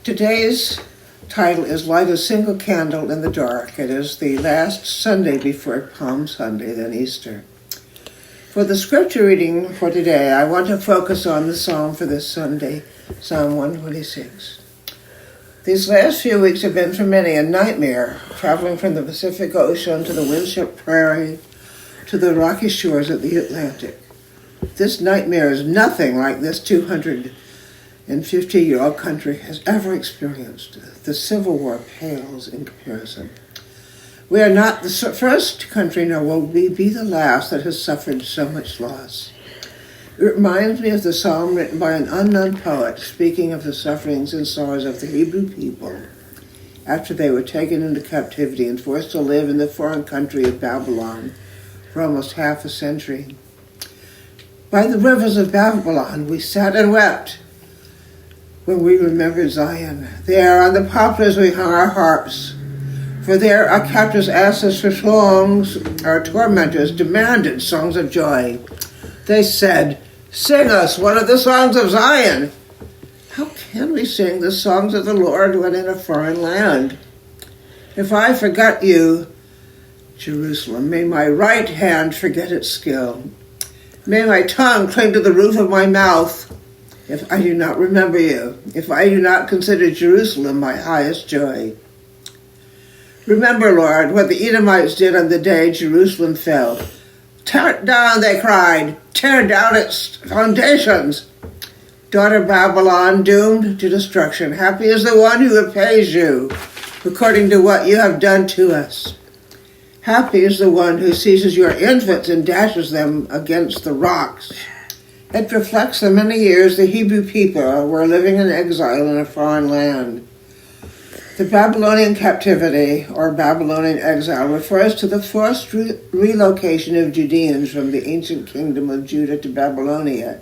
Today's title is Light a Single Candle in the Dark. It is the last Sunday before Palm Sunday, then Easter. For the scripture reading for today, I want to focus on the psalm for this Sunday, Psalm 126. These last few weeks have been for many a nightmare, traveling from the Pacific Ocean to the windswept prairie to the rocky shores of the Atlantic. This nightmare is nothing like this 250-year-old country has ever experienced. The Civil War pales in comparison. We are not the first country, nor will we be the last that has suffered so much loss. It reminds me of the psalm written by an unknown poet speaking of the sufferings and sorrows of the Hebrew people after they were taken into captivity and forced to live in the foreign country of Babylon for almost half a century. By the rivers of Babylon we sat and wept when we remembered Zion. There on the poplars we hung our harps, for there our captors asked us for songs, our tormentors demanded songs of joy. They said, "Sing us one of the songs of Zion." How can we sing the songs of the Lord when in a foreign land? If I forgot you, Jerusalem, may my right hand forget its skill. May my tongue cling to the roof of my mouth if I do not remember you, if I do not consider Jerusalem my highest joy. Remember, Lord, what the Edomites did on the day Jerusalem fell. "Tear it down," they cried. "Tear down its foundations." Daughter Babylon, doomed to destruction, happy is the one who repays you according to what you have done to us. Happy is the one who seizes your infants and dashes them against the rocks. It reflects the many years the Hebrew people were living in exile in a foreign land. The Babylonian captivity, or Babylonian exile, refers to the forced relocation of Judeans from the ancient kingdom of Judah to Babylonia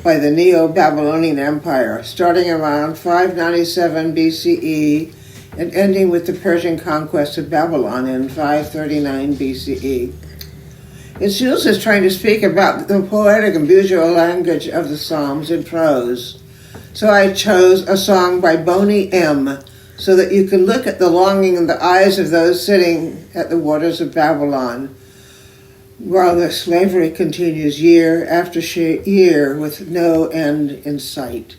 by the Neo-Babylonian Empire, starting around 597 BCE and ending with the Persian conquest of Babylon in 539 BCE. It's used as trying to speak about the poetic and beautiful language of the Psalms in prose. So I chose a song by Boney M., so that you can look at the longing in the eyes of those sitting at the waters of Babylon, while their slavery continues year after year with no end in sight.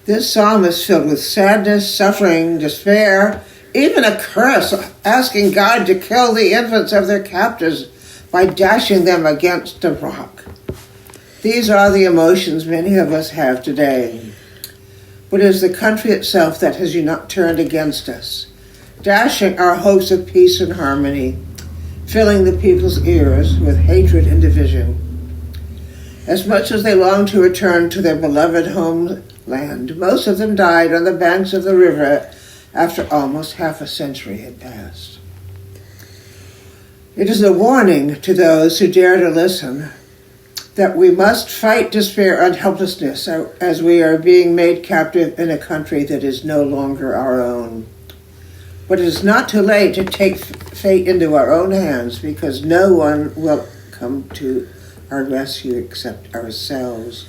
This psalm is filled with sadness, suffering, despair, even a curse, asking God to kill the infants of their captors by dashing them against a rock. These are the emotions many of us have today. But it is the country itself that has not turned against us, dashing our hopes of peace and harmony, filling the people's ears with hatred and division. As much as they long to return to their beloved homeland, most of them died on the banks of the river after almost half a century had passed. It is a warning to those who dare to listen that we must fight despair and helplessness as we are being made captive in a country that is no longer our own. But it is not too late to take fate into our own hands, because no one will come to our rescue except ourselves.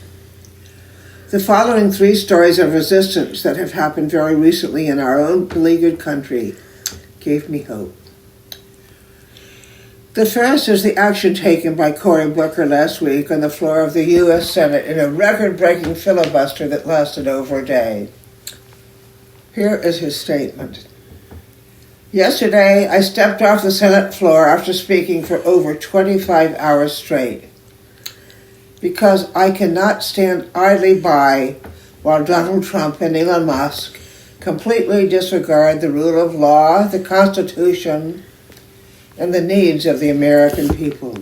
The following 3 stories of resistance that have happened very recently in our own beleaguered country gave me hope. The first is the action taken by Cory Booker last week on the floor of the U.S. Senate in a record-breaking filibuster that lasted over a day. Here is his statement. Yesterday, I stepped off the Senate floor after speaking for over 25 hours straight, because I cannot stand idly by while Donald Trump and Elon Musk completely disregard the rule of law, the Constitution, and the needs of the American people.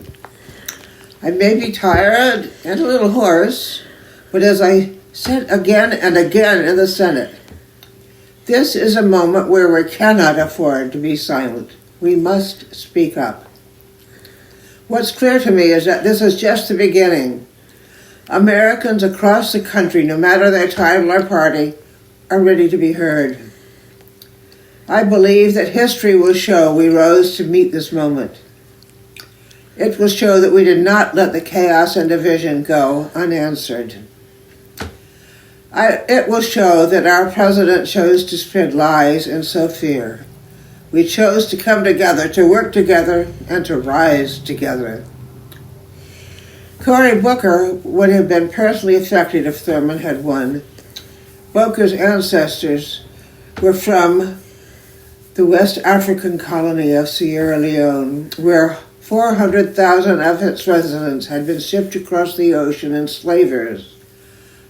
I may be tired and a little hoarse, but as I said again and again in the Senate, this is a moment where we cannot afford to be silent. We must speak up. What's clear to me is that this is just the beginning. Americans across the country, no matter their title or party, are ready to be heard. I believe that history will show we rose to meet this moment. It will show that we did not let the chaos and division go unanswered. It will show that our president chose to spread lies and sow fear. We chose to come together, to work together, and to rise together. Cory Booker would have been personally affected if Thurman had won. Booker's ancestors were from the West African colony of Sierra Leone, where 400,000 of its residents had been shipped across the ocean in slavers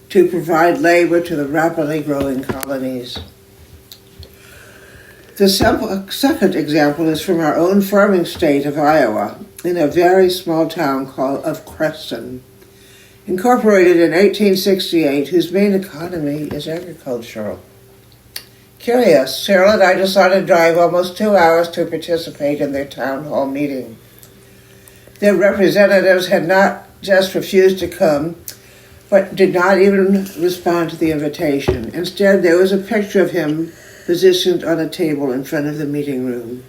to provide labor to the rapidly growing colonies. The second example is from our own farming state of Iowa, in a very small town of Creston, incorporated in 1868, whose main economy is agricultural. Curious, Cheryl and I decided to drive almost 2 hours to participate in their town hall meeting. Their representatives had not just refused to come, but did not even respond to the invitation. Instead, there was a picture of him positioned on a table in front of the meeting room.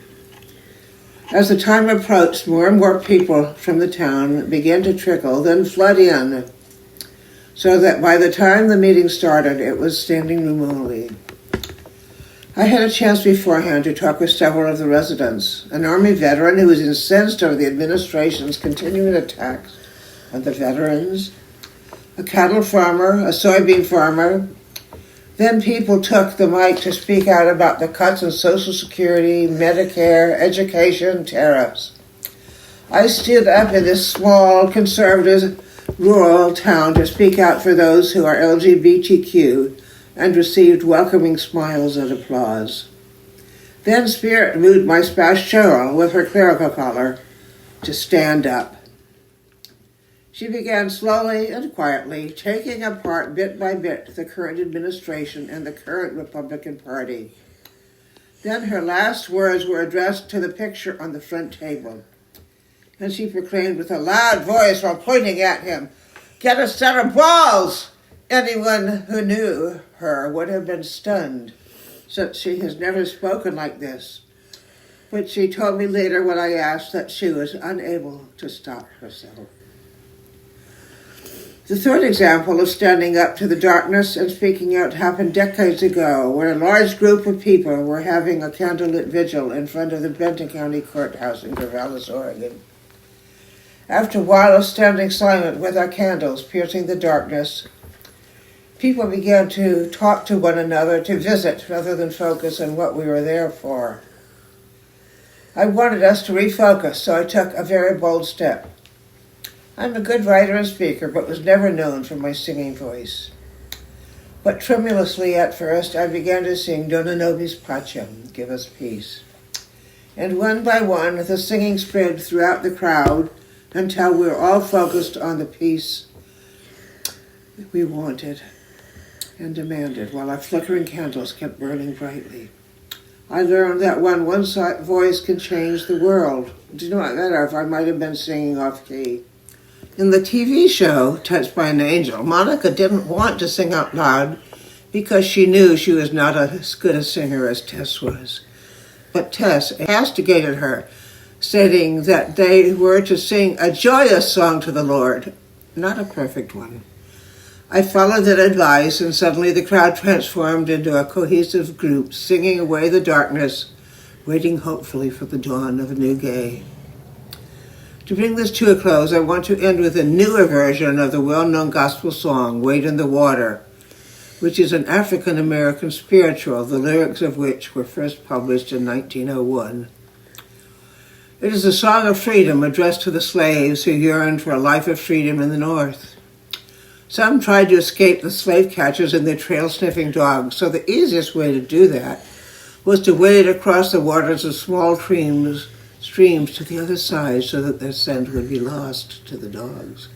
As the time approached, more and more people from the town began to trickle, then flood in, so that by the time the meeting started, it was standing room only. I had a chance beforehand to talk with several of the residents, an Army veteran who was incensed over the administration's continuing attacks on the veterans, a cattle farmer, a soybean farmer. Then people took the mic to speak out about the cuts in Social Security, Medicare, education, tariffs. I stood up in this small, conservative, rural town to speak out for those who are LGBTQ and received welcoming smiles and applause. Then Spirit moved my spouse Cheryl with her clerical collar to stand up. She began slowly and quietly taking apart bit by bit the current administration and the current Republican Party. Then her last words were addressed to the picture on the front table, and she proclaimed with a loud voice while pointing at him, "Get a set of balls!" Anyone who knew her would have been stunned, since she has never spoken like this. But she told me later when I asked that she was unable to stop herself. The third example of standing up to the darkness and speaking out happened decades ago, when a large group of people were having a candlelit vigil in front of the Benton County Courthouse in Corvallis, Oregon. After a while of standing silent with our candles piercing the darkness, People began to talk to one another, to visit, rather than focus on what we were there for. I wanted us to refocus, so I took a very bold step. I'm a good writer and speaker, but was never known for my singing voice. But tremulously at first, I began to sing Dona Nobis Pacem, Give Us Peace. And one by one, the singing spread throughout the crowd until we were all focused on the peace we wanted and demanded, while our flickering candles kept burning brightly. I learned that one voice can change the world. It did not matter if I might have been singing off-key. In the TV show, Touched by an Angel, Monica didn't want to sing out loud because she knew she was not as good a singer as Tess was. But Tess castigated her, stating that they were to sing a joyous song to the Lord, not a perfect one. I followed that advice, and suddenly the crowd transformed into a cohesive group, singing away the darkness, waiting hopefully for the dawn of a new day. To bring this to a close, I want to end with a newer version of the well-known gospel song, Wade in the Water, which is an African-American spiritual, the lyrics of which were first published in 1901. It is a song of freedom addressed to the slaves who yearned for a life of freedom in the North. Some tried to escape the slave catchers and their trail-sniffing dogs, so the easiest way to do that was to wade across the waters of small streams to the other side so that their scent would be lost to the dogs.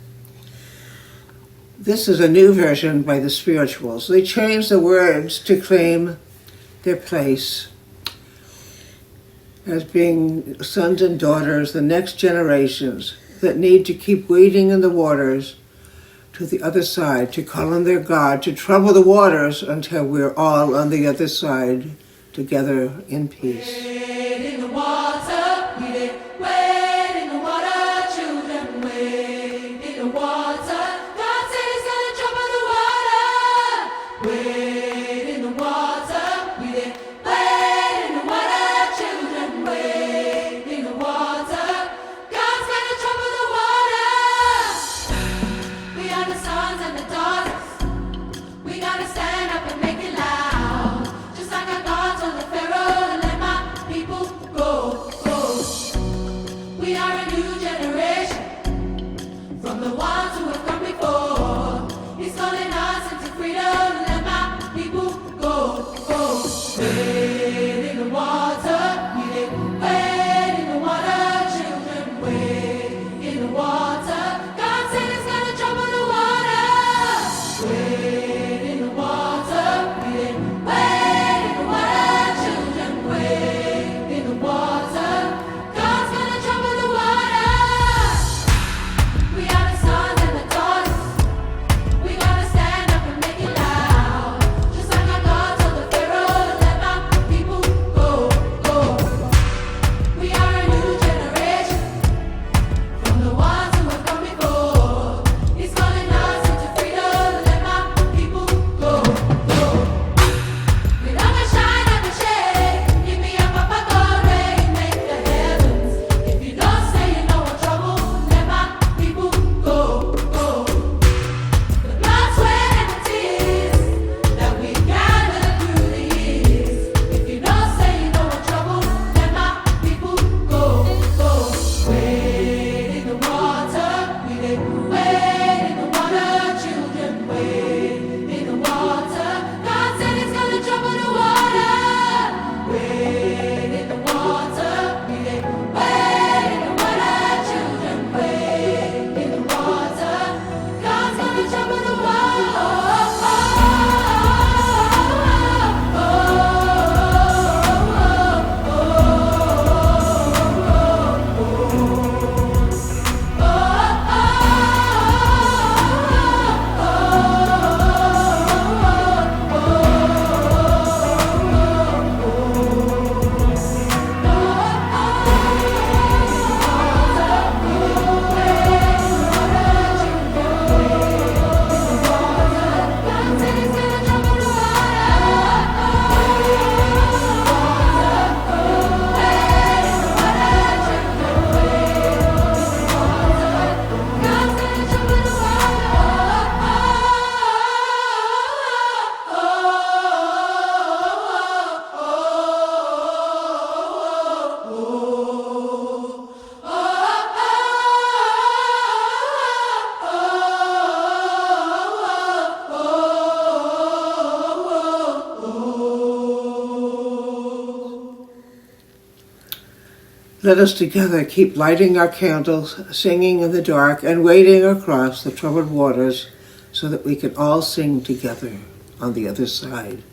This is a new version by the spirituals. They changed the words to claim their place as being sons and daughters, the next generations that need to keep wading in the waters to the other side, to call on their God, to trouble the waters until we're all on the other side together in peace. Wade in the water, we did wade in the water, children wade in the water. God said he's gonna trouble the water. Wade in the water, we did wade in the water, children wade in the water. God's gonna trouble the water. We are the sons and the daughters. We gotta stand up and make it loud. Just like our God told the Pharaoh to let my people go, go. We are a new generation from the ones who have come before. He's calling us into freedom to let my people go, go. Wade in the water, we did wade in the water, children wade in the water. God said he's gonna trouble the water. Let us together keep lighting our candles, singing in the dark, and wading across the troubled waters so that we can all sing together on the other side.